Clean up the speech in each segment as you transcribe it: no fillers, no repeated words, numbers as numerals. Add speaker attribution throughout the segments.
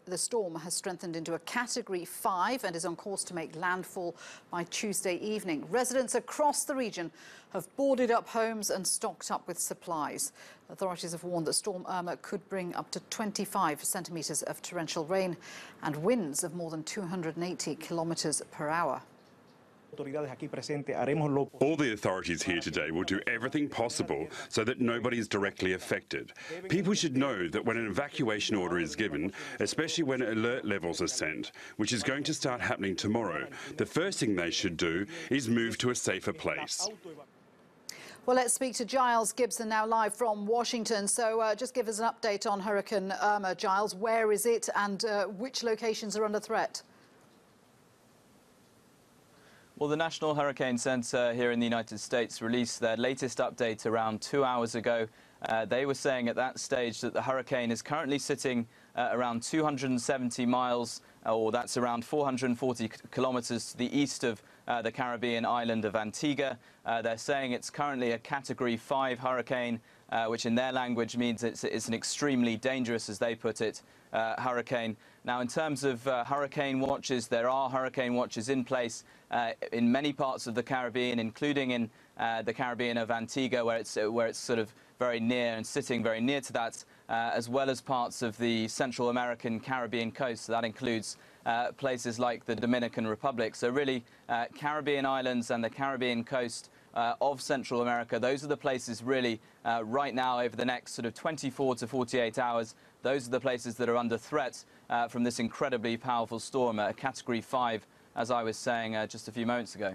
Speaker 1: the storm has strengthened into a Category 5 and is on course to make landfall by Tuesday evening. Residents across the region have boarded up homes and stocked up with supplies. Authorities have warned that Storm Irma could bring up to 25 centimetres of torrential rain and winds of more than 280 kilometres per hour.
Speaker 2: All the authorities here today will do everything possible so that nobody is directly affected. People should know that when an evacuation order is given, especially when alert levels are sent, which is going to start happening tomorrow, the first thing they should do is move to a safer place.
Speaker 1: Well, let's speak to Giles Gibson now live from Washington. So just give us an update on Hurricane Irma, Giles. Where is it and which locations are under threat?
Speaker 3: Well, the National Hurricane Center here in the United States released their latest update around 2 hours ago. They were saying at that stage that the hurricane is currently sitting around 270 miles, or that's around 440 kilometers to the east of the Caribbean island of Antigua. They're saying it's currently a Category 5 hurricane, which in their language means it's an extremely dangerous, as they put it, hurricane. Now, in terms of hurricane watches, there are hurricane watches in place in many parts of the Caribbean, including in the Caribbean of Antigua, where it's sort of very near and sitting very near to that, as well as parts of the Central American Caribbean coast. So that includes places like the Dominican Republic. So really, Caribbean islands and the Caribbean coast of Central America, those are the places really right now over the next sort of 24 to 48 hours. Those are the places that are under threat from this incredibly powerful storm, a Category 5, as I was saying just a few moments ago.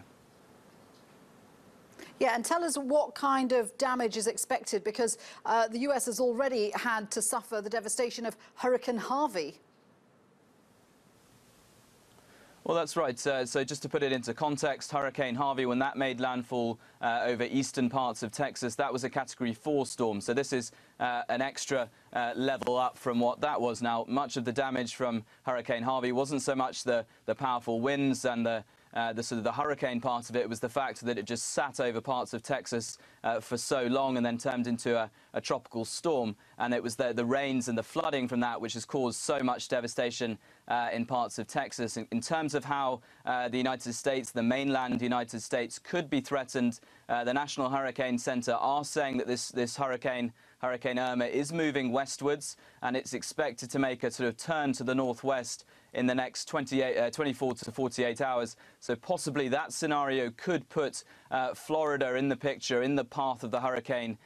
Speaker 1: Yeah, and tell us what kind of damage is expected, because the US has already had to suffer the devastation of Hurricane Harvey.
Speaker 3: Well, that's right. So just to put it into context, Hurricane Harvey, when that made landfall over eastern parts of Texas, that was a Category 4 storm. So this is an extra level up from what that was. Now, much of the damage from Hurricane Harvey wasn't so much the powerful winds and the sort of the hurricane part of it. Was the fact that it just sat over parts of Texas for so long and then turned into a tropical storm. And it was the rains and the flooding from that which has caused so much devastation in parts of Texas. In terms of how the United States, the mainland United States, could be threatened, the National Hurricane Center are saying that this Hurricane Irma is moving westwards, and it's expected to make a sort of turn to the northwest in the next 24 to 48 hours. So possibly that scenario could put Florida in the picture, in the path of the hurricane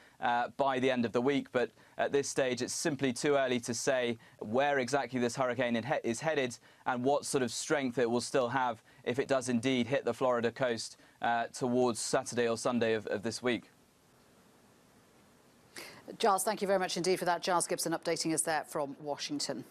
Speaker 3: by the end of the week. But at this stage, it's simply too early to say where exactly this hurricane is headed and what sort of strength it will still have if it does indeed hit the Florida coast towards Saturday or Sunday of this week.
Speaker 1: Giles, thank you very much indeed for that. Giles Gibson updating us there from Washington.